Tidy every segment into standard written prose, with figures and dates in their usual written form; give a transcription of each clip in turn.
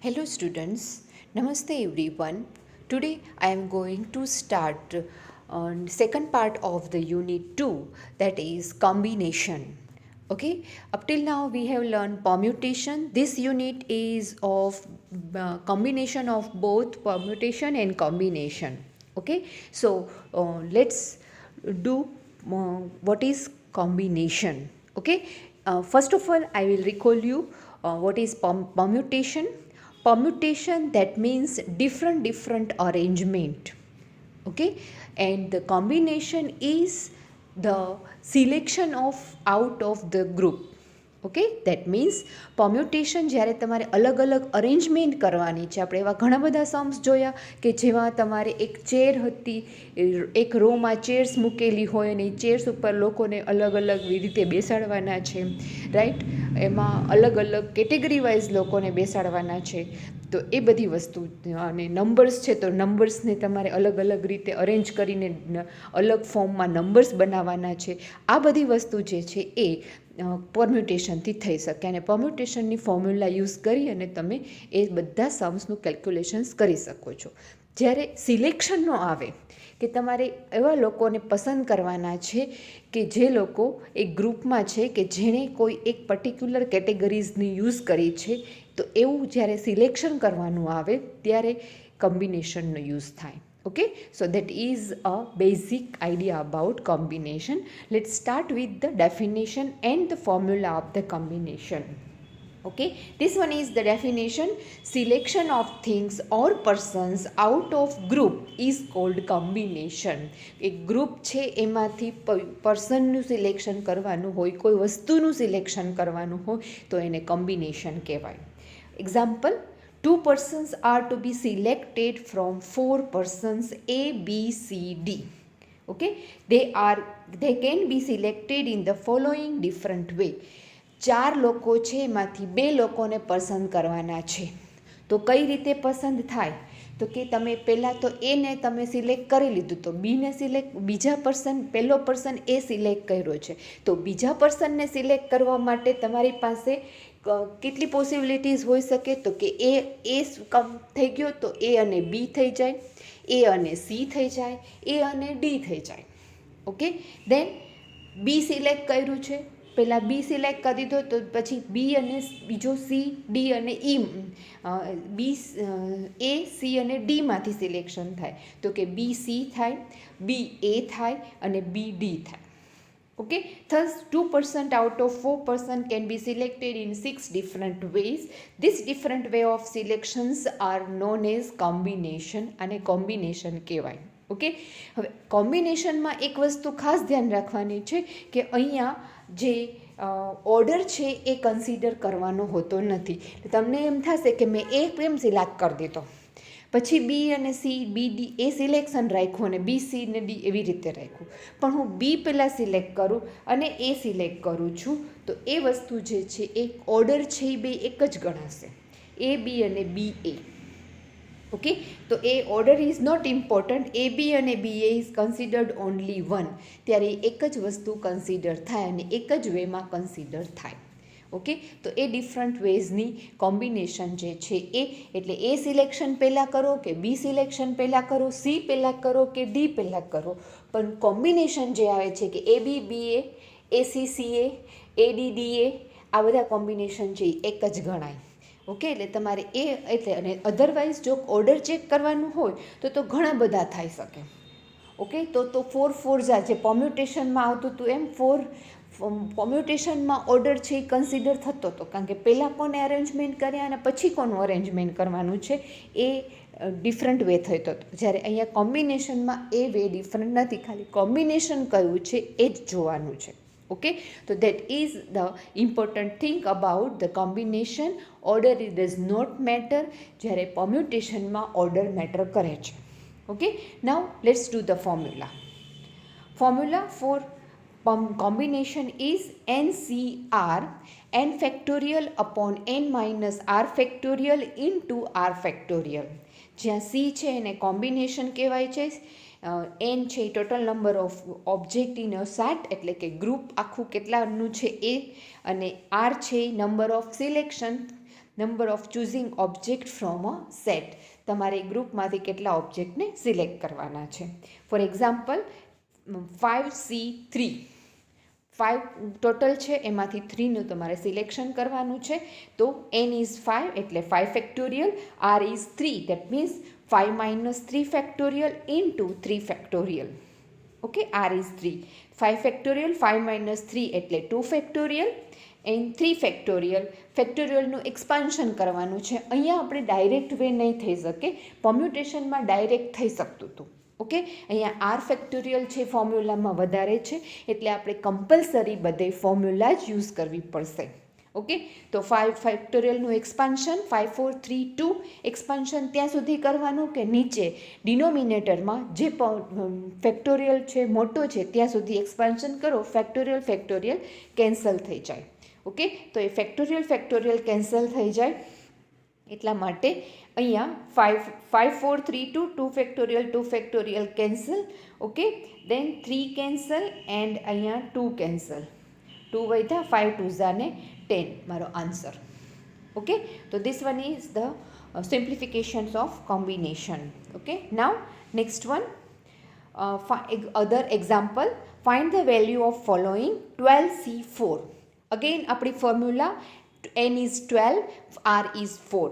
Hello students, Namaste everyone. Today I am going to start on second part of the unit 2, that is combination. Okay, up till now we have learned permutation. This unit is of combination of both permutation and combination. Okay, so let's do what is combination. Okay, first of all I will recall you what is permutation. Permutation, that means different arrangement. Okay, and the combination is the selection of out of the group. Okay that means permutation જ્યારે તમારે અલગ અલગ arrangement કરવાની છે. આપણે એવા ઘણા બધા સમ્સ જોયા કે જેમાં તમારે એક ચેર હતી, એક રોમાં ચેર્સ મૂકેલી હોય અને એ ચેર્સ ઉપર લોકોને અલગ અલગ રીતે બેસાડવાના છે, રાઈટ. એમાં અલગ અલગ કેટેગરી વાઇઝ લોકોને બેસાડવાના છે. તો એ બધી વસ્તુ, અને નંબર્સ છે તો નંબર્સને તમારે અલગ અલગ રીતે અરેન્જ કરીને અલગ ફોર્મમાં નંબર્સ બનાવવાના છે. આ બધી વસ્તુ જે છે એ પરમ્યુટેશનથી થઈ શકે, અને પરમ્યુટેશનની ફોર્મ્યુલા યુઝ કરી અને તમે એ બધા સમ્સનું કેલ્ક્યુલેશન્સ કરી શકો છો. જ્યારે સિલેક્શનનો આવે કે તમારે એવા લોકોને પસંદ કરવાના છે કે જે લોકો એક ગ્રુપમાં છે કે જેણે કોઈ એક પર્ટિક્યુલર કેટેગરીઝની યુઝ કરી છે, તો એવું જ્યારે સિલેક્શન કરવાનું આવે ત્યારે કોમ્બિનેશનનો યુઝ થાય. Okay, so that is a basic idea about combination. Let's start with the definition and the formula of the combination. Okay, this one is the definition: selection of things or persons out of group is called combination. એક group છે એમાંથી પર્સનનું selection કરવાનું હોય, કોઈ વસ્તુનું selection કરવાનું હોય તો એને કોમ્બિનેશન કહેવાય. Example: two persons are to be selected from four persons A, B, C, D. Okay, they can be selected in the following different way. ચાર લોકો છે એમાંથી બે લોકોને પસંદ કરવાના છે. તો કઈ રીતે પસંદ થાય? તો કે તમે પહેલાં તો એને તમે સિલેક્ટ કરી લીધું, તો બીને સિલેક્ટ, બીજા પહેલો પર્સન એ સિલેક્ટ કર્યો છે, તો બીજા પર્સનને સિલેક્ટ કરવા માટે તમારી પાસે કેટલી પોસિબિલિટીઝ હોઈ શકે? તો કે એ થઈ ગયો તો એ અને બી થઈ જાય, એ અને સી થઈ જાય, એ અને ડી થઈ જાય. ઓકે, દેન બી સિલેક્ટ કર્યું છે, પહેલાં બી સિલેક્ટ કરી દીધો, તો પછી બી અને બીજો સી, ડી અને બી એ, સી અને ડીમાંથી સિલેક્શન થાય. તો કે બી સી થાય, બી એ થાય અને બી ડી થાય. Okay, thus 2% out of 4% can be selected in 6 different ways. This different way of selections are known as combination, અને combination કહેવાય. ઓકે, હવે કોમ્બિનેશનમાં એક વસ્તુ ખાસ ધ્યાન રાખવાની છે કે અહીંયા જે ઓર્ડર છે એ કન્સિડર કરવાનો હોતો નથી. તમને એમ થશે કે મેં એ કેમ સિલેક્ટ કરી દીધો, પછી બી અને સી, બી, ડી એ સિલેક્શન રાખ્યું અને બી, સી ને ડી એવી રીતે રાખ્યું. પણ હું બી પહેલાં સિલેક્ટ કરું અને એ સિલેક્ટ કરું છું, તો એ વસ્તુ જે છે એ ઓર્ડર છે એ બે એક જ ગણાશે, એ બી અને બી એ. ઓકે, તો એ ઓર્ડર ઇઝ નોટ ઇમ્પોર્ટન્ટ. એ બી અને બી એ ઇઝ કન્સિડર્ડ ઓનલી વન. ત્યારે એક જ વસ્તુ કન્સિડર થાય અને એક જ વેમાં કન્સિડર થાય. ઓકે, તો એ ડિફરન્ટ વેઝની કોમ્બિનેશન જે છે એ, એટલે એ સિલેક્શન પહેલાં કરો કે બી સિલેક્શન પહેલાં કરો, સી પહેલાં કરો કે ડી પહેલાં કરો, પણ કોમ્બિનેશન જે આવે છે કે એ બી બી A C C A D D એ, આ બધા કોમ્બિનેશન છે એ એક જ ગણાય. ઓકે, એટલે તમારે એ એટલે, અને અધરવાઇઝ જો ઓર્ડર ચેક કરવાનું હોય તો ઘણા બધા થઈ શકે. ઓકે, તો 4 જે પરમ્યુટેશનમાં આવતું હતું એમ પરમ્યુટેશનમાં ઓર્ડર છે એ કન્સિડર થતો હતો, કારણ કે પહેલાં કોને અરેન્જમેન્ટ કર્યા અને પછી કોનું અરેન્જમેન્ટ કરવાનું છે એ ડિફરન્ટ વે થતો હતો. જ્યારે અહીંયા કોમ્બિનેશનમાં એ વે ડિફરન્ટ નથી, ખાલી કોમ્બિનેશન કયું છે એ જ જોવાનું છે. ઓકે, તો that is the important thing about the combination. Order it does not matter, જ્યારે પરમ્યુટેશનમાં ઓર્ડર મેટર કરે છે. Okay, now let's do the formula. Formula for combination is NCR, n factorial upon n minus r factorial into r factorial. જ્યાં C છે એને combination કહેવાય છે, n છે એ total number of object in a set, એટલે કે group આખું કેટલાનું છે એ, અને r છે એ number of selection number of choosing object from a set. તમારે ગ્રુપમાંથી કેટલા ઓબ્જેક્ટને સિલેક્ટ કરવાના છે. ફોર એક્ઝામ્પલ 5C3 5 ટોટલ છે, એમાંથી 3નું તમારે સિલેક્શન કરવાનું છે. તો n ઇઝ 5 એટલે 5 factorial, r is 3 that means 5 minus 3 factorial into 3 factorial. Okay, r is 3. 5 factorial 5 minus 3 એટલે 2 ફેક્ટોરિયલ એન્ડ 3 ફેક્ટોરિયલ. ફેક્ટોરિયલનું એક્સપાન્શન કરવાનું છે. અહીંયા આપણે ડાયરેક્ટ વે નહીં થઈ શકે, પરમ્યુટેશનમાં ડાયરેક્ટ થઈ શકતું હતું. ઓકે, અહીંયા આર ફેક્ટોરિયલ છે ફોર્મ્યુલામાં વધારે છે, એટલે આપણે કમ્પલસરી બધે ફોર્મ્યુલા જ યુઝ કરવી પડશે. ઓકે, તો 5 ફેક્ટોરિયલનું એક્સપાન્શન 5 4 3 2 એક્સપાન્શન ત્યાં સુધી કરવાનું કે નીચે ડિનોમિનેટરમાં જે ફેક્ટોરિયલ છે મોટો છે ત્યાં સુધી એક્સપાન્શન કરો, ફેક્ટોરિયલ કેન્સલ થઈ જાય. ઓકે, તો એ ફેક્ટોરિયલ કેન્સલ થઈ જાય એટલા માટે અહીંયા 5 4 3 2 2 factorial cancel. Okay, then 3 cancel and અહીંયા 2 કેન્સલ. 2 વધ્યા, 5 2s ને 10 મારો આન્સર. ઓકે, તો this one is the simplifications of combination. Okay, now next one, other example, find the value of following 12C4. Again આપણી formula n is 12, r is 4.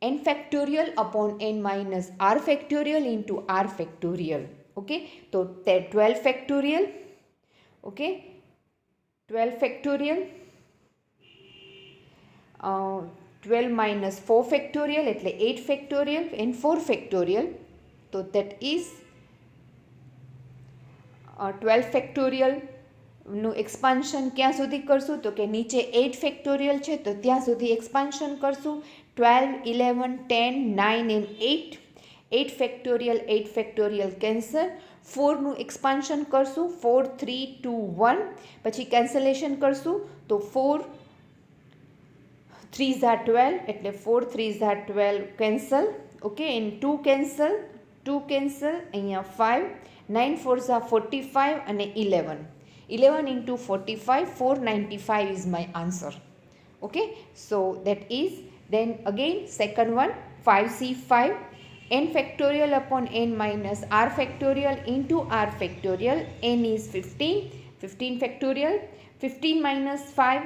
n factorial upon n minus r factorial into r factorial. Okay, તો 12 factorial. Okay, 12 factorial 12 minus 4 factorial એટલે 8 factorial and 4 factorial. તો that is 12 factorial નું expansion ક્યાં સુધી કરશું તો કે નીચે 8 ફેક્ટોરિયલ છે તો ત્યાં સુધી એક્સપાન્શન કરશું. 12 11 10 9 and 8 ફેક્ટોરિયલ કેન્સલ. 4નું એક્સપાન્શન કરશું 4 3 2 1 પછી કેન્સલેશન કરશું તો 4 3s are 12 એટલે 4 3s are 12 cancel. Okay, and 2 cancel અહીંયા 5 9 4s are 45 અને 11 into 45 495 is my answer. Okay, so that is, then again second one 5C5 n factorial upon n minus r factorial into r factorial. n is 15 factorial, 15 minus 5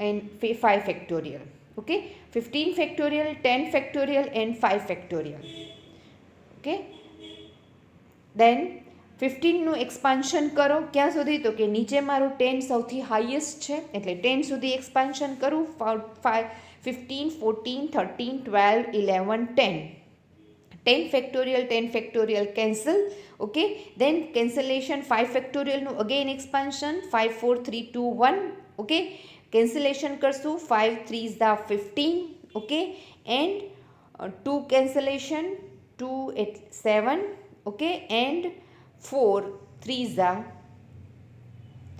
and 5 factorial. Okay, 15 factorial 10 factorial and 5 factorial. Okay, then 15નું expansion કરો ક્યાં સુધી તો કે નીચે મારું 10 સૌથી highest છે એટલે 10 સુધી એક્સપાન્શન કરું. 5 15 14 13 12 11 10 factorial cancel. Okay, then cancellation 5 ફેક્ટોરિયલનું અગેન એક્સપાન્શન 5 4 3 2 1. ઓકે, કેન્સલેશન કરશું 5 3s are 15. Okay, and 2 cancellation 2 7. Okay, and 4 3s are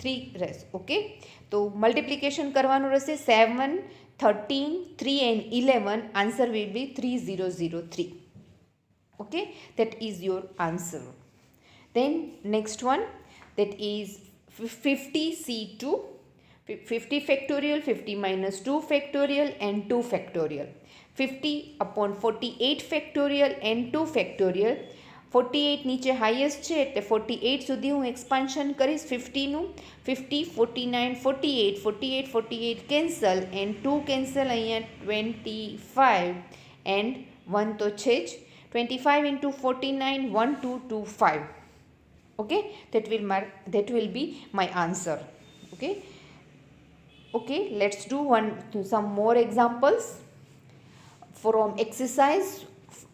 3 રહેશે. ઓકે, તો મલ્ટિપ્લિકેશન કરવાનું રહેશે 7 13 3 and 11. Answer will be 3003. Okay, that is your answer. Then next one, that is 50C2. 50 factorial 50 minus 2 factorial and 2 factorial. 50 upon 48 factorial and 2 factorial. 48 નીચે highest છે એટલે 48 સુધી હું expansion કરીશ 50નું. 50 49 48 કેન્સલ એન્ડ 2 કેન્સલ અહીંયા 25 એન્ડ 1 તો છે જ. 25 into 49 1225. Okay, that will be my answer. Okay, let's do some more examples from exercise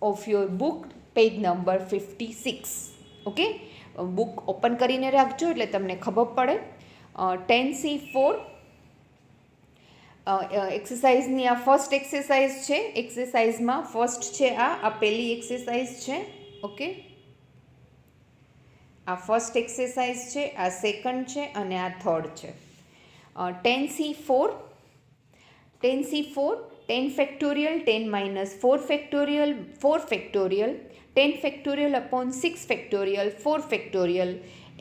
of your book, page number 56. Okay, book open કરીને રાખજો એટલે તમને ખબર પડે. 10C4 એક્સરસાઇઝની આ ફર્સ્ટ એક્સરસાઇઝ છે. એક્સરસાઇઝમાં ફર્સ્ટ છે આ પહેલી એક્સરસાઇઝ છે. ઓકે, આ ફર્સ્ટ એક્સરસાઇઝ છે, આ સેકન્ડ છે અને આ થર્ડ છે. 10C4 10 factorial 10 minus 4 factorial 10 factorial upon 6 factorial 4 factorial.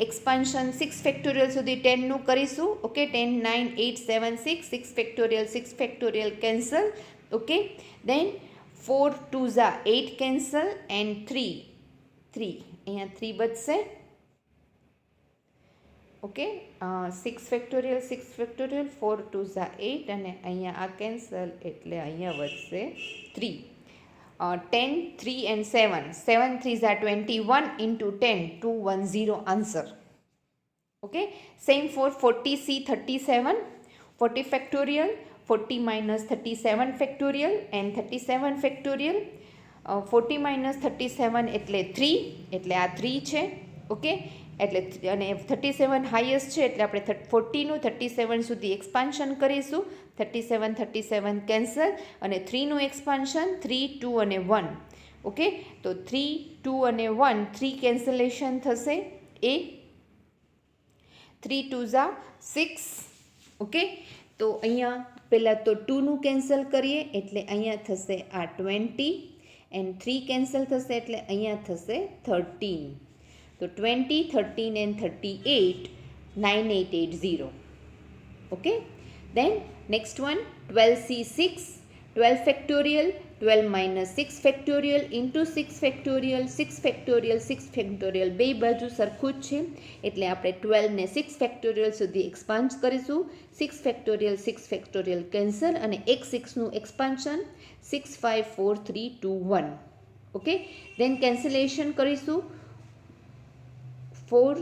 Expansion 6 factorial સુધી 10નું કરીશું. Okay, 10 9 8 7 6 6 factorial cancel. Okay, then 4 2s are 8 cancel and 3 અહીંયા 3 બચશે. ઓકે, 6 ફેક્ટોરિયલ 4 2s are 8 અને અહીંયા આ કેન્સલ એટલે અહીંયા વધશે 3. 10 3 and 7 3s are 21 into 10 210 answer. Okay, same for 40c 37 40 factorial 40 minus 37 factorial and 37 factorial. 40 minus 37 એટલે 3 એટલે આ 3 છે. ઓકે, એટલે અને 37 હાઈએસ્ટ છે એટલે આપણે 40નું 37 સુધી એક્સપાન્શન કરીશું. 37 કેન્સલ અને 3નું એક્સપાન્શન 3 2 અને 1. ઓકે, તો 3 2 અને 1 3 કેન્સલેશન થશે. એ 3 2s are 6. ઓકે, તો અહીંયા પહેલાં તો 2નું કેન્સલ કરીએ એટલે અહીંયા થશે આ 20 એન્ડ 3 કેન્સલ થશે એટલે અહીંયા થશે 13. તો 20 13 and 38 9880. Okay, then next one 12c 6 12 factorial 12 minus 6 factorial into 6 factorial 6 factorial બે બાજુ સરખું જ છે એટલે આપણે 12 ને 6 factorial સુધી એક્સપાન્ડ કરીશું. 6 factorial કેન્સલ અને એક 6નું એક્સપાન્શન 6 5 4 3 2 1. ઓકે, દેન કેન્સલેશન કરીશું. 4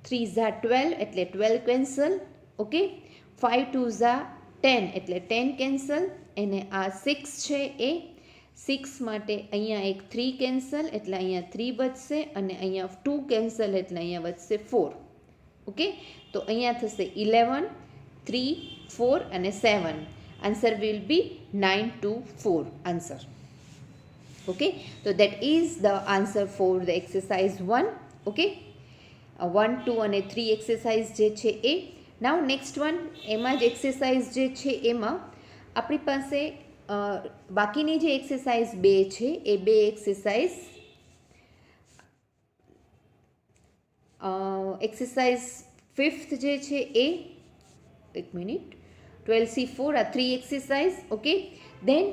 3s are 12 એટલે 12 કેન્સલ. ઓકે, 5 2s are 10 એટલે 10 કેન્સલ અને આ 6 છે એ 6 માટે અહીંયા એક 3 કેન્સલ એટલે અહીંયા 3 બચશે અને અહીંયા 2 કેન્સલ એટલે અહીંયા બચશે 4. ઓકે, તો અહીંયા થશે 11 3 4 અને 7. Answer will be 9 2 4 answer. Okay, તો that is the answer for the exercise 1. Okay, 1 2 અને 3 એક્સરસાઇઝ જે છે એ. નાવ નેક્સ્ટ વન એમાં જ એક્સરસાઇઝ જે છે એમાં આપણી પાસે બાકીની જે એક્સરસાઇઝ 2 છે એ 2 એક્સરસાઇઝ એક્સરસાઇઝ 5th જે છે એ 12c4 આ 3 exercise. Okay, then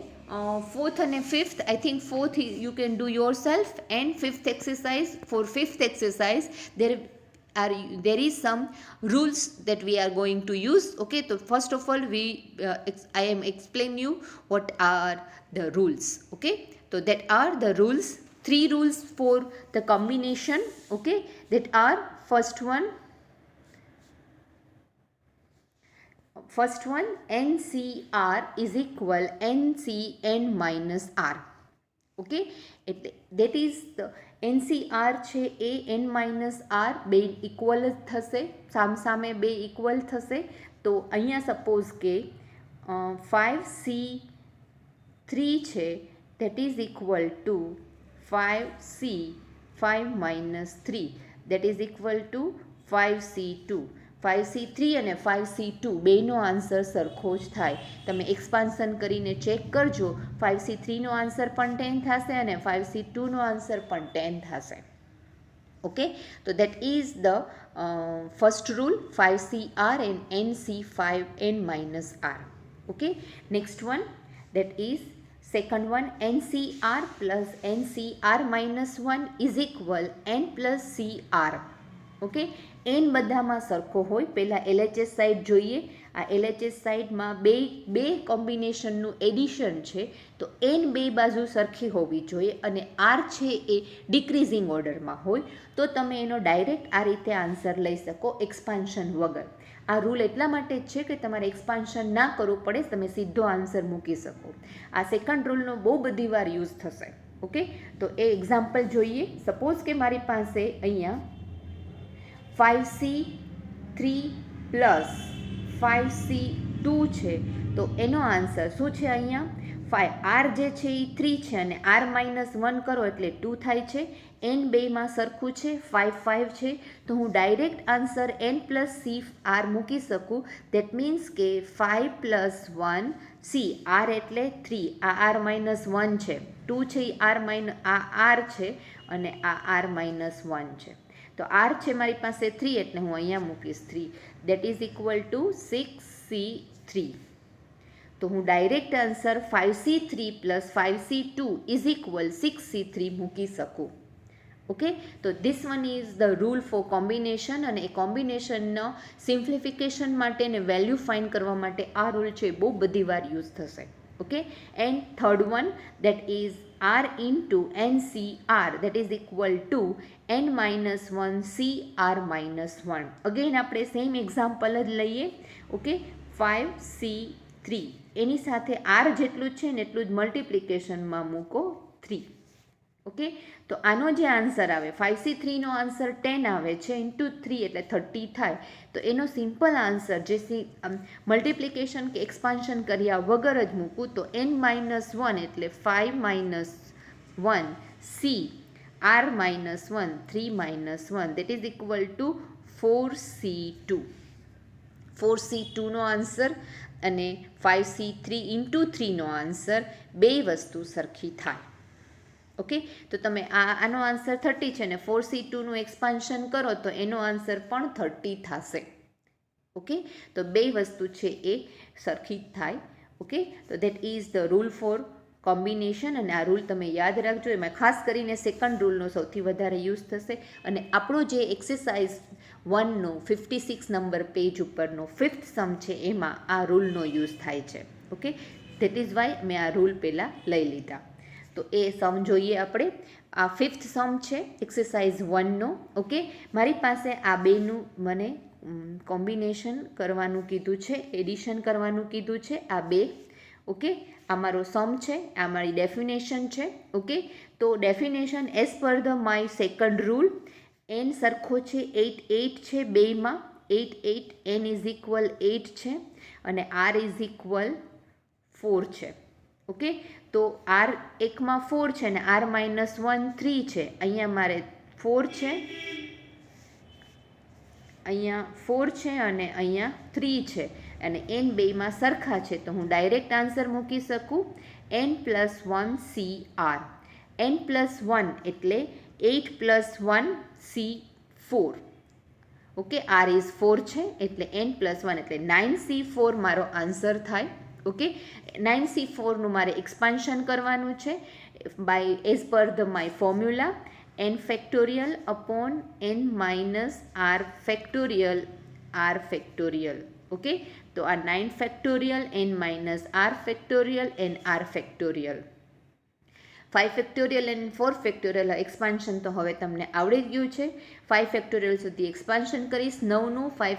4th and 5th I think 4th you can do yourself and 5th exercise. For 5th exercise there is some rules that we are going to use. Okay, so first of all I am explain you what are the rules. Okay, so that are the rules, 3 rules for the combination. Okay, that are first one NCR is equal NCN minus R. Okay, એટલે that is the NCR છે એ N minus R બે equal જ થશે, સામસામે બે equal થશે. તો અહીંયા સપોઝ કે 5C3 છે that is equal two 5C5 minus 3 that is equal two 5C2. 5C3 અને 5C2 બેનો આન્સર સરખો જ થાય. તમે એક્સપાન્શન કરીને ચેક કરજો. 5C3નો આન્સર પણ 10 થશે અને 5C2નો આન્સર પણ 10 થશે. ઓકે, તો that is the first rule 5CR and NC5N minus R. Okay, next one that is second one NCR plus NCR minus 1 is equal N plus CR. Okay, N બધામાં સરખો હોય. પહેલાં LHS સાઇડ જોઈએ. આ LHS સાઇડમાં બે કોમ્બિનેશનનું addition છે તો એન બે બાજુ સરખી હોવી જોઈએ અને આર છે એ ડિક્રીઝિંગ ઓર્ડરમાં હોય તો તમે એનો ડાયરેક્ટ આ રીતે આન્સર લઈ શકો એક્સપાન્શન વગર. આ રૂલ એટલા માટે જ છે કે તમારે એક્સપાન્શન ના કરવું પડે, તમે સીધો આન્સર મૂકી શકો. આ સેકન્ડ રૂલનો બહુ બધી વાર યુઝ થશે. ઓકે, તો એ એક્ઝામ્પલ જોઈએ. સપોઝ કે મારી પાસે અહીંયા 5C3 પ્લસ 5C2 છે તો એનો આન્સર શું છે? અહીંયા 5 આર જે છે એ 3 છે અને આર માઇનસ 1 કરો એટલે 2 થાય છે. એન બેમાં સરખું છે, 5 5 છે તો હું direct answer n plus C R મૂકી શકું. દેટ મીન્સ કે 5 પ્લસ 1 સી આર એટલે 3, આ આર માઇનસ 1 છે, 2 છે એ આર આ આર છે અને આ આર માઇનસ 1 છે. તો આર છે મારી પાસે 3 એટલે હું અહીંયા મૂકીશ 3. That is equal to 6C3. તો હું direct answer 5C3 plus 5C2 is equal 6C3 મૂકી શકું. ઓકે, તો this one is the rule for combination, અને એ કોમ્બિનેશનનો સિમ્પ્લિફિકેશન માટે ને વેલ્યુ ફાઇન્ડ કરવા માટે આ રૂલ છે બહુ બધી વાર યુઝ થશે. Okay, and third one that is r into NCR that is equal to n minus 1 CR minus 1. Again આપણે સેમ એક્ઝામ્પલ જ લઈએ. ઓકે, 5C3 એની સાથે r જેટલું જ છે ને એટલું જ મલ્ટિપ્લિકેશનમાં મૂકો 3. ઓકે, તો આનો જે આન્સર આવે 5C3નો આન્સર 10 આવે છે ઇન્ટુ 3 એટલે 30 થાય. તો એનો સિમ્પલ આન્સર જે મલ્ટિપ્લિકેશન કે એક્સપાન્શન કર્યા વગર જ મૂકું તો n-1 એટલે 5 - 1 C r - 1 3 - 1 that is equal to 4C2. 4C2નો આન્સર અને 5C3 ઇન્ટુ 3નો આન્સર બે વસ્તુ સરખી થાય. ઓકે, તો તમે આનો આન્સર 30 છે ને 4C2નું એક્સપાન્શન કરો તો એનો આન્સર પણ 30 થશે. ઓકે, તો બે વસ્તુ છે એ સરખી જ થાય. ઓકે, તો that is the rule for combination, અને આ રૂલ તમે યાદ રાખજો. એમાં ખાસ કરીને સેકન્ડ રૂલનો સૌથી વધારે યુઝ થશે. અને આપણો જે એક્સરસાઇઝ 1નો 56 નંબર પેજ ઉપરનો 5th સમ છે એમાં આ રૂલનો યુઝ થાય છે. ઓકે, દેટ ઇઝ વાય મેં આ રૂલ પહેલાં લઈ લીધા. તો એ સમ જોઈએ આપણે. આ 5th સમ છે એક્સરસાઇઝ 1નો. ઓકે, મારી પાસે આ બેનું મને કોમ્બિનેશન કરવાનું કીધું છે, એડિશન કરવાનું કીધું છે આ બે. ઓકે, આ મારો સમ છે, આ મારી ડેફિનેશન છે. ઓકે, તો definition as per the my second rule, n સરખો છે 8 8 છે બેમાં. 8 8 n ઇઝ ઇક્વલ 8 છે અને r ઇઝ ઇક્વલ 4 છે. ઓકે, તો r એકમાં 4 છે ને r - 1 3 છે. અહીંયા મારે 4 છે, અહીંયા 4 છે અને અહીંયા 3 છે, અને n બેમાં સરખા છે તો હું ડાયરેક્ટ આન્સર મૂકી શકું n+1 CR. n+1 એટલે 8 + 1 C4. ઓકે, r ઇઝ 4 છે એટલે n+1 એટલે 9C4 મારો આન્સર થાય. ઓકે, 9C4નું મારે એક્સપાન્શન કરવાનું છે by as per the my formula n factorial upon n minus r factorial r factorial. Okay, તો આ 9 factorial n minus r factorial n r factorial. 5 factorial અને 4 ફેક્ટોરિયલ એક્સપાન્શન તો હવે તમને આવડી ગયું છે. 5 ફેક્ટોરિયલ સુધી એક્સપાન્શન કરીશ. 9નું 5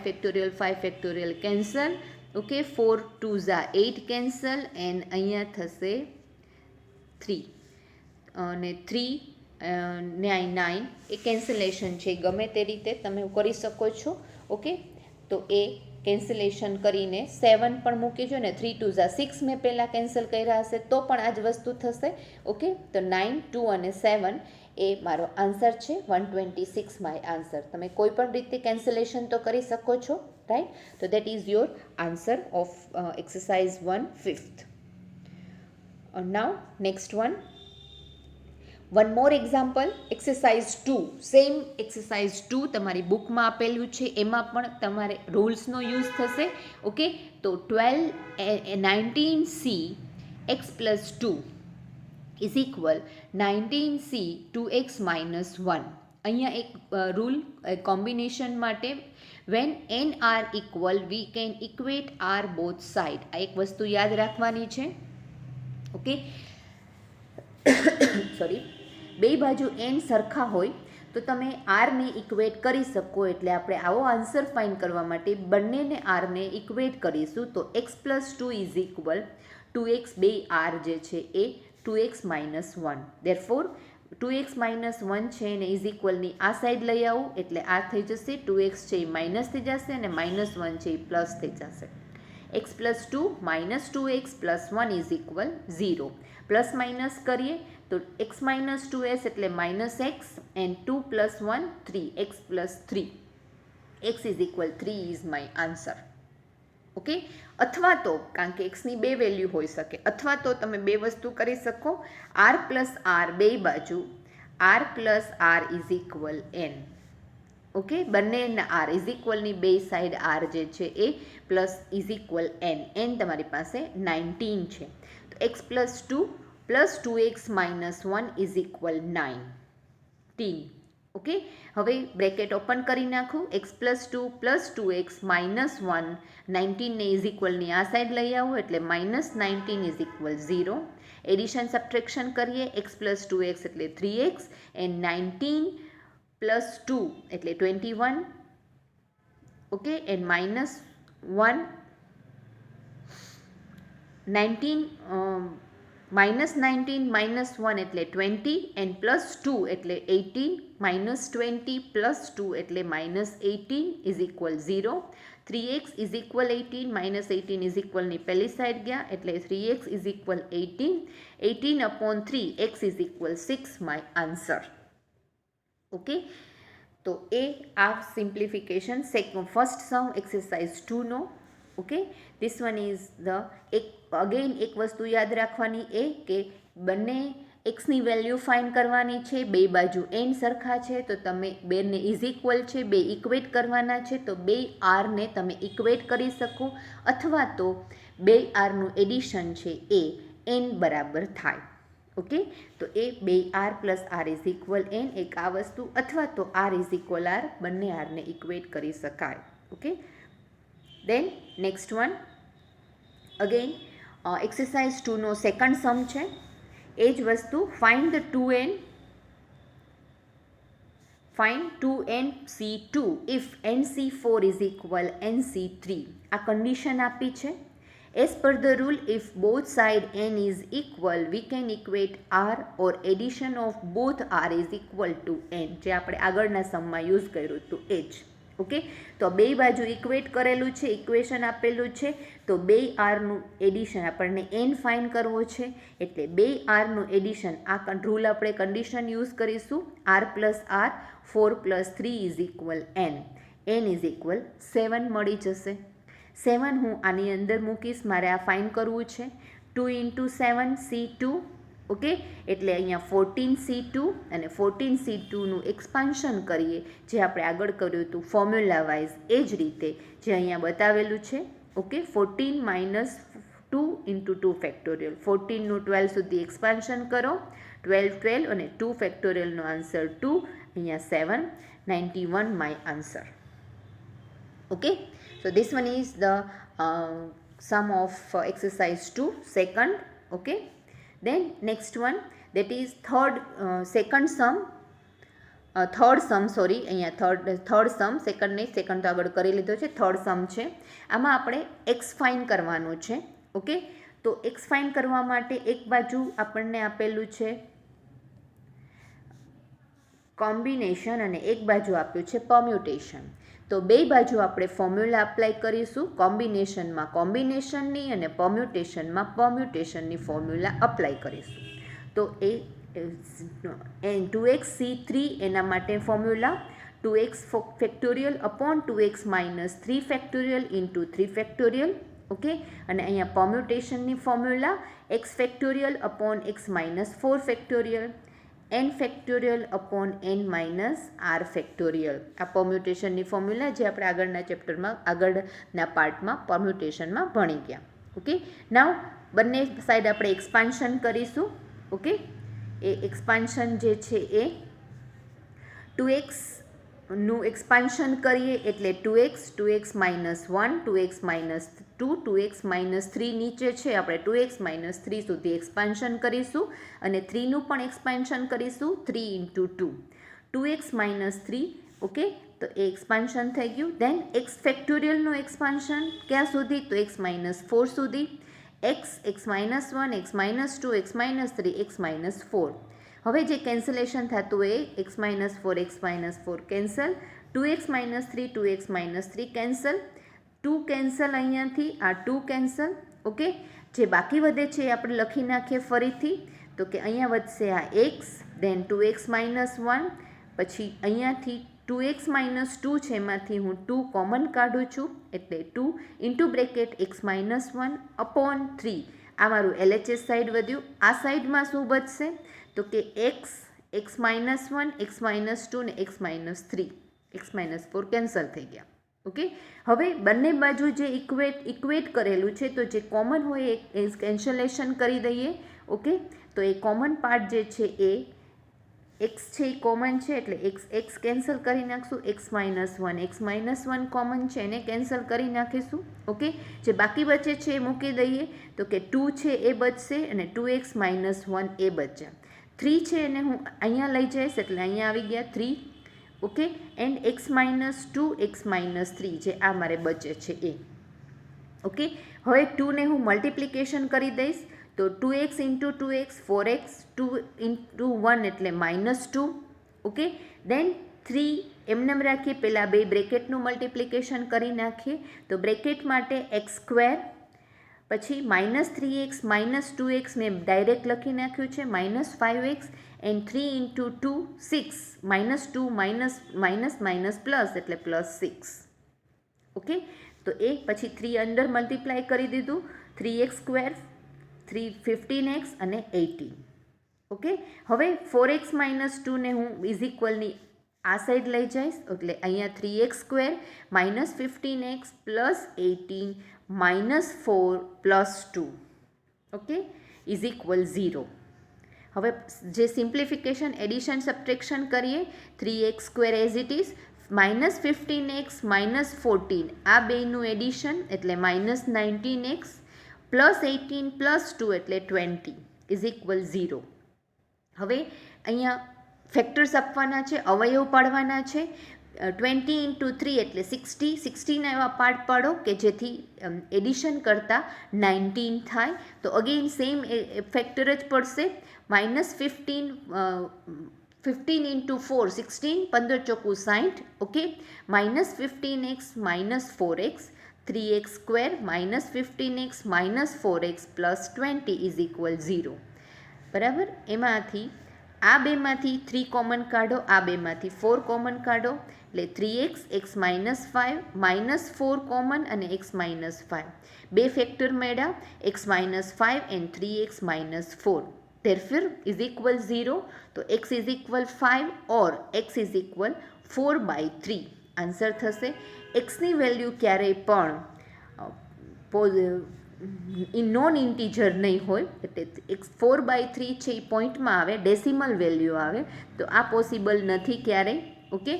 factorial cancel. Okay, 4 2s 8 cancel, and અહીંયા થશે 3 અને 3 ને 9 એ કેન્સલેશન છે. ગમે તે રીતે તમે કરી શકો છો. ઓકે, તો એ કેન્સલેશન કરીને 7 પણ મૂકી જો ને. 3 2s 6 મેં પહેલાં કેન્સલ કર્યા હશે તો પણ આ જ વસ્તુ થશે. ઓકે, તો 9 2 અને 7 એ મારો આન્સર છે. 126 માય આન્સર. તમે કોઈ પણ રીતે કેન્સલેશન તો કરી શકો છો, રાઈટ? તો that is your answer of exercise 1 5th. Now next one more example, exercise 2. Same exercise 2 તમારી બુકમાં આપેલું છે, એમાં પણ તમારે રૂલ્સનો યુઝ થશે. ઓકે, તો 19C x + 2 is equal 19C 2x - 1. અહીંયા એક રૂલ કોમ્બિનેશન માટે when n r equal we can equate r both side. આ એક વસ્તુ યાદ રાખવાની છે. ઓકે, સોરી, બે બાજુ n સરખા હોય તો તમે આરને ઇક્વેટ કરી શકો. એટલે આપણે આવો આન્સર ફાઇન્ડ કરવા માટે બંનેને આરને ઇક્વેટ કરીશું. તો x + 2 ઇઝ ઇક્વલ 2x, બે આર જે છે એ 2x - 1. ધેરફોર 2x - 1 છે એને ઇઝ ઇક્વલની આ સાઈડ લઈ આવું એટલે આ થઈ જશે. 2x છે એ માઇનસ થઈ જશે અને -1 છે એ પ્લસ થઈ જશે. x + 2 - 2x + 1 is equal 0. Plus minus કરીએ તો x - 2s એટલે -x and 2 + 1 3, x + 3. x is equal 3 is my answer. Okay, અથવા તો કારણ કે એક્સની બે વેલ્યુ હોઈ શકે, અથવા તો તમે બે વસ્તુ કરી શકો. r + r બે બાજુ r + r is equal n. Okay, બંનેના આર ઇઝ ઇક્વલની બે સાઈડ આર જે છે એ પ્લસ ઇઝ ઇક્વલ એન તમારી પાસે 19 છે. તો x plus 2x minus 1 is equal 19. Okay, હવે બ્રેકેટ ઓપન કરી નાખું. એક્સ પ્લસ 2x માઇનસ 1 19ને ઇઝ ઇક્વલની આ સાઈડ લઈ આવું એટલે minus 19 is equal 0. Addition subtraction કરીએ. એક્સ પ્લસ 2x એટલે 3x એન્ડ 19 પ્લસ 2 એટલે 21. ઓકે, એન્ડ માઇનસ 1 19 માઇનસ 1 એટલે 20 એન્ડ પ્લસ 2 એટલે 18 માઇનસ 20 પ્લસ 2 એટલે minus 18 is equal 0. 3x is equal 18 minus 18 is ઇક્વલની પહેલી સાઈડ ગયા એટલે 3x is equal 18 upon 3 x is equal 6 my answer. Okay, તો એ આ સિમ્પ્લિફિકેશન ફર્સ્ટ સમ એક્સરસાઇઝ 2 નો. Okay, this one is the એક વસ્તુ યાદ રાખવાની એ કે બંને એક્સની વેલ્યુ ફાઇન્ડ કરવાની છે. બે બાજુ એન સરખા છે તો તમે બેને ઇઝ ઇક્વલ છે, બે ઇક્વેટ કરવાના છે તો બે આરને તમે ઇક્વેટ કરી શકો, અથવા તો બે આરનું એડિશન છે એ એન બરાબર થાય. ઓકે, તો એ બે R plus R is equal N એક આ વસ્તુ, અથવા તો આર ઇઝ ઇક્વલ આર, બંને આરને ઇક્વેટ કરી શકાય. Okay, then next one again exercise 2 નો સેકન્ડ સમ છે. એ જ વસ્તુ find the 2nC2 if NC4 is equal NC3. આ કન્ડિશન આપી છે. As per the rule, if both side n is equal, we can equate r or addition of both r is equal to n. જે આપણે આગળના સમમાં use કર્યું હતું એ જ. Okay, તો બે બાજુ ઇક્વેટ કરેલું છે, ઇક્વેશન આપેલું છે, તો બે આરનું એડિશન આપણને n ફાઇન્ડ કરવો છે એટલે બે આરનું એડિશન આ રૂલ આપણે કન્ડિશન યુઝ કરીશું. r plus R 4 plus 3 is equal n is equal 7 મળી જશે. 7 હું આની અંદર મૂકીશ, મારે આ ફાઇન્ડ કરવું છે. 2 into 7 C2. ઓકે, એટલે અહીંયા 14C2 અને 14C2નું એક્સપાન્શન કરીએ જે આપણે આગળ કર્યું હતું ફોર્મ્યુલા વાઇઝ એ જ રીતે જે અહીંયા બતાવેલું છે. ઓકે, 14 માઇનસ 2 into 2 ફેક્ટોરિયલ, 14નું 12 સુધી એક્સપાન્શન કરો, 12 અને 2 ફેક્ટોરિયલનો આન્સર 2, અહીંયા 7, 91 my answer. Okay, so this one is the sum of exercise 2 second. Okay, then next one, that is third sum અહીંયા થર્ડ સમ, સેકન્ડ નહીં, સેકન્ડ તો આગળ કરી લીધો છે, થર્ડ સમ છે. આમાં આપણે એક્સ ફાઇન્ડ કરવાનું છે. ઓકે, તો એક્સ ફાઇન્ડ કરવા માટે એક બાજુ આપણને આપેલું છે કોમ્બિનેશન અને એક બાજુ આપ્યું છે પરમ્યુટેશન. તો બે બાજુ આપણે ફોર્મ્યુલા અપ્લાય કરીશું. કોમ્બિનેશનમાં કોમ્બિનેશનની અને પરમ્યુટેશનમાં પરમ્યુટેશનની ફોર્મ્યુલા અપ્લાય કરીશું. તો એ 2xC3 એના માટે formula 2x factorial upon 2x minus 3 factorial into 3 factorial. Okay, અને અહીંયા પરમ્યુટેશનની formula x factorial upon x minus 4 factorial n factorial upon n minus r factorial. આ પરમ્યુટેશનની ફોર્મ્યુલા જે આપણે આગળના ચેપ્ટરમાં આગળના પાર્ટમાં પરમ્યુટેશનમાં ભણી ગયા. ઓકે, નાવ બંને સાઈડ આપણે એક્સપાન્શન કરીશું. ઓકે, એ એક્સપાન્શન જે છે એ 2xનું એક્સપાન્શન કરીએ એટલે 2x minus 1, 2x minus 2, 2x minus 3 નીચે છે આપણે 2x માઇનસ 3 સુધી એક્સપાન્શન કરીશું અને 3નું પણ એક્સપાન્શન કરીશું 3 into 2, 2x માઇનસ 3. ઓકે, તો એ એક્સપાન્શન થઈ ગયું. દેન એક્સ ફેક્ટોરિયલનું એક્સપાન્શન ક્યાં સુધી? તો x માઇનસ 4 સુધી. x minus 1, x minus 2, x minus 3, x minus 4. હવે જે કેન્સલેશન થતું હોય x minus 4 cancel, 2x minus 3, 2x minus 3 cancel, 2 cancel, અહીંયાથી આ 2 કેન્સલ. ઓકે, જે બાકી વધે છે એ આપણે લખી નાખીએ ફરીથી. તો કે અહીંયા વધશે આ x, દેન 2x માઇનસ 1, પછી અહીંયાથી 2x માઇનસ 2 છે એમાંથી હું 2 કોમન કાઢું છું એટલે 2 into bracket x minus 1 upon 3. આ મારું LHS સાઈડ વધ્યું. આ સાઈડમાં શું બચશે? તો કે x માઇનસ 1, x માઇનસ 2 ને x માઇનસ 3. x-4 કેન્સલ થઈ ગયા. ઓકે, હવે બંને બાજુ જે ઇક્વેટ કરેલું છે તો જે કોમન હોય એ કેન્સલેશન કરી દઈએ. ઓકે, તો એ કોમન પાર્ટ જે છે એ x છે એ કોમન છે એટલે x કેન્સલ કરી નાખશું. x-1 કોમન છે એને કેન્સલ કરી નાખીશું. ઓકે, જે બાકી બચે છે એ મૂકી દઈએ તો કે 2 છે એ બચશે અને 2x - 1 એ બચ્યા. 3 છે એને હું અહીંયા લઈ જઈશ એટલે અહીંયા આવી ગયા 3. ઓકે, એન્ડ x-2 x-3 જે આ મારે બચે છે એ. ઓકે, હવે 2ને હું મલ્ટિપ્લિકેશન કરી દઈશ તો 2x × 2x 4x, 2 × 1 એટલે -2. ઓકે, દેન 3 એમને રાખીએ, પહેલાં બે બ્રેકેટનું મલ્ટિપ્લિકેશન કરી નાખીએ તો બ્રેકેટ માટે x², પછી -3x - 2x મેં ડાયરેક્ટ લખી નાખ્યું છે, -5x એન્ડ 3 × 2 6, -2 પ્લસ એટલે +6. ઓકે, તો એ પછી 3 અંડર મલ્ટીપ્લાય કરી દીધું, 3x², 3 15x અને 18. ઓકે, હવે 4x - 2ને હું ઇઝ ઇક્વલની આ સાઈડ લઈ જઈશ એટલે અહીંયા 3x² - 15x + 18 -4 + 2. Okay, is equal 0. હવે જે સિમ્પ્લિફિકેશન એડિશન સબટ્રેક્શન કરીએ, 3x² as it is, -15x - 14 આ બેનું એડિશન એટલે -19x + 18 + 2 એટલે 20 ઇઝ ઇક્વલ 0. હવે અહીંયા ફેક્ટર્સ આપવાના છે, અવયવ પાડવાના છે. 20 × 3 એટલે 60, 60ના એવા પાર્ટ પાડો કે જેથી એડિશન કરતાં 19 થાય. તો અગેઇન સેમ ફેક્ટર જ પડશે. -15 × 4 16, 15 × 4 60. Okay, -15x - 4x, 3x² - 15x - 4x + 20 is equal 0. બરાબર, એમાંથી આ બેમાંથી 3 કોમન કાઢો, આ બેમાંથી 4 કોમન કાઢો એટલે 3x, x - 5, -4 કોમન અને x - 5. બે ફેક્ટર મળ્યા, x - 5 and 3x - 4. therefore is equal 0. તો x is equal 5 or x is equal 4/3 answer થશે. xની વેલ્યુ ક્યારેય પણ નોન ઇન્ટીજર નહીં હોય એટલે x 4/3 છે એ પોઈન્ટમાં આવે, ડેસિમલ વેલ્યુ આવે તો આ પોસિબલ નથી ક્યારેય. ઓકે,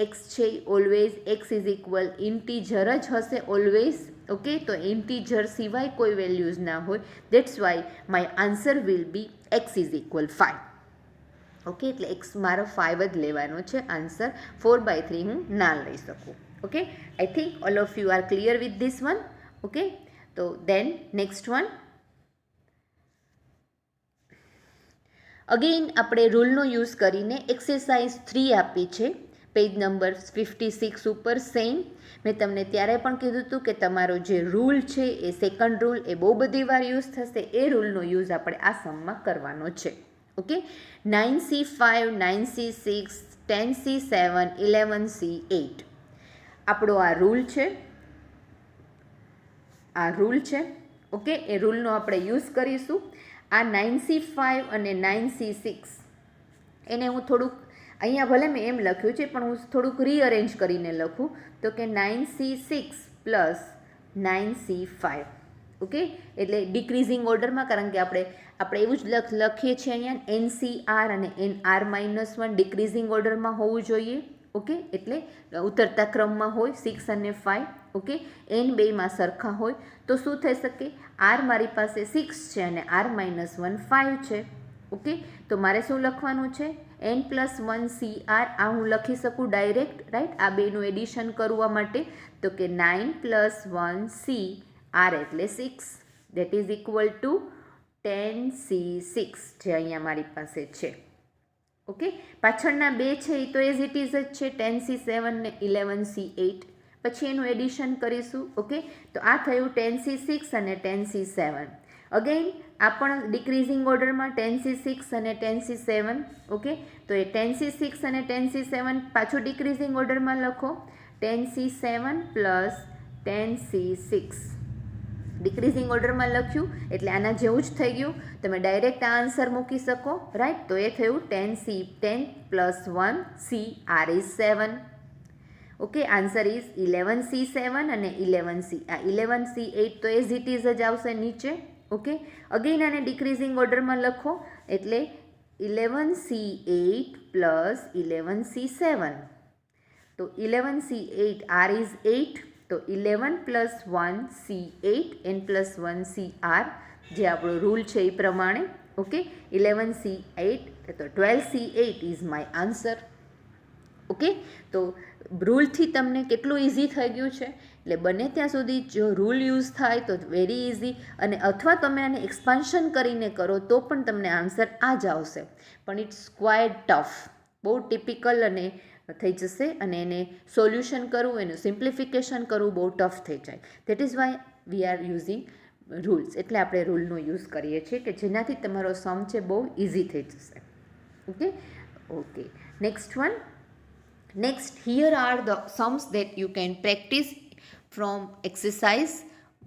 x છે always x is equal integer જ હશે ઓલવેઝ. ઓકે, તો ઇન્ટીજર સિવાય કોઈ વેલ્યુઝ ના હોય. That's why my answer will B x is equal 5. Okay, એટલે x મારો 5 જ લેવાનો છે આન્સર, 4/3 હું ના લઈ શકું. Okay, I think all of you are clear with this one. Okay, તો દેન નેક્સ્ટ વન. અગેઇન આપણે રૂલનો યુઝ કરીને એક્સરસાઇઝ 3 આપી છે, પેજ નંબર 56 ઉપર. સેમ મેં તમને ત્યારે પણ કીધું હતું કે તમારો જે રૂલ છે એ સેકન્ડ રૂલ એ બહુ બધી વાર યુઝ થશે, એ રૂલનો યુઝ આપણે આ સમમાં કરવાનો છે. Okay, 9C5 9C6 10C7 11C8 આપણો આ રૂલ છે. ઓકે, એ રૂલનો આપણે યુઝ કરીશું. આ 9C5 અને 9C6 એને હું થોડુંક અહીંયા ભલે મેં એમ લખ્યું છે પણ હું થોડુંક રીઅરેન્જ કરીને લખું તો કે 9C6 + 9C5. ઓકે, એટલે ડિક્રીઝિંગ ઓર્ડરમાં, કારણ કે આપણે એવું જ લખીએ છીએ અહીંયા NCR અને NR-1 ડિક્રીઝિંગ ઓર્ડરમાં હોવું જોઈએ. ઓકે, એટલે ઉતરતા ક્રમમાં હોય 6 અને 5. ઓકે, n બેમાં સરખા હોય તો શું થઈ શકે, r મારી પાસે 6 છે અને r-1 5 છે. ઓકે, તો મારે શું લખવાનું છે, n+1CR આ હું લખી શકું ડાયરેક્ટ, રાઈટ, આ બેનું એડિશન કરવા માટે. તો કે 9+1CR એટલે 6, that is equal two 10C6 જે અહીંયા મારી પાસે છે. ઓકે, પાછળના બે છે એ તો એઝ ઇટ ઇઝ જ છે, 10C7 ને 11C8. પછી એનું એડિશન કરીશું. ઓકે, તો આ થયું 10C6 અને 10C7. અગેઇન આ પણ ડિક્રીઝિંગ ઓર્ડરમાં 10C6 અને 10C7. ઓકે, તો એ 10C6 અને 10C7 પાછું ડિક્રીઝિંગ ઓર્ડરમાં લખો, 10C7 + 10C6 ડિક્રીઝિંગ ઓર્ડરમાં લખ્યું એટલે આના જેવું જ થઈ ગયું. તમે ડાયરેક્ટ આ આન્સર મૂકી શકો, રાઈટ. તો એ થયું 10 + 1 CR is 7. Okay, answer is 11C7 અને 11C. આ 11C8 તો એઝ ઇટ ઇઝ જ આવશે નીચે. ઓકે, અગેન આને ડિક્રીઝિંગ ઓર્ડરમાં લખો એટલે 11C8 પ્લસ 11C7. તો 11C8 R ઇઝ 8, તો 11 plus 1 C8 n plus 1 CR, જે આપણો રૂલ છે એ પ્રમાણે. ઓકે, 11C8 તો 12C8 is my answer. Okay, તો રૂલથી તમને કેટલું ઇઝી થઈ ગયું છે. એટલે બને ત્યાં સુધી જો રૂલ યુઝ થાય તો વેરી ઇઝી, અને અથવા તમે આને એક્સપાન્શન કરીને કરો તો પણ તમને આન્સર આ જ આવશે. પણ ઇટ્સ ક્વાઇટ ટફ, બહુ ટિપિકલ અને થઈ જશે, અને એને સોલ્યુશન કરવું, એનું સિમ્પ્લિફિકેશન કરવું બહુ ટફ થઈ જાય. That is why we are using rules. એટલે આપણે રૂલનો યુઝ કરીએ છીએ કે જેનાથી તમારો સમ છે બહુ ઇઝી થઈ જશે. Okay okay, next one. Next, here are the sums that you can practice from exercise,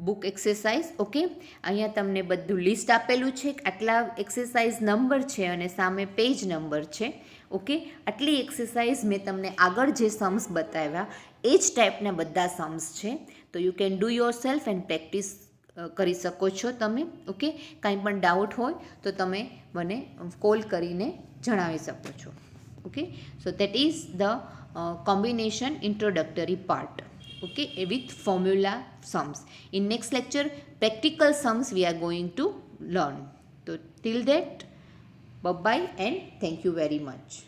book exercise. Okay, અહીંયા તમને બધું લિસ્ટ આપેલું છે, આટલા એક્સરસાઇઝ નંબર છે અને સામે પેજ નંબર છે. ઓકે, આટલી એક્સરસાઇઝ મેં તમને આગળ જે સમ્સ બતાવ્યા એ જ ટાઈપના બધા સમ્સ છે. તો you can do your self and practice કરી શકો છો તમે. ઓકે, કાંઈ પણ ડાઉટ હોય તો તમે મને કોલ કરીને જણાવી શકો છો. Okay, so that is the combination introductory part. Okay, with formula sums. In next lecture, practical sums we are going to learn. So till that, bye bye and thank you very much.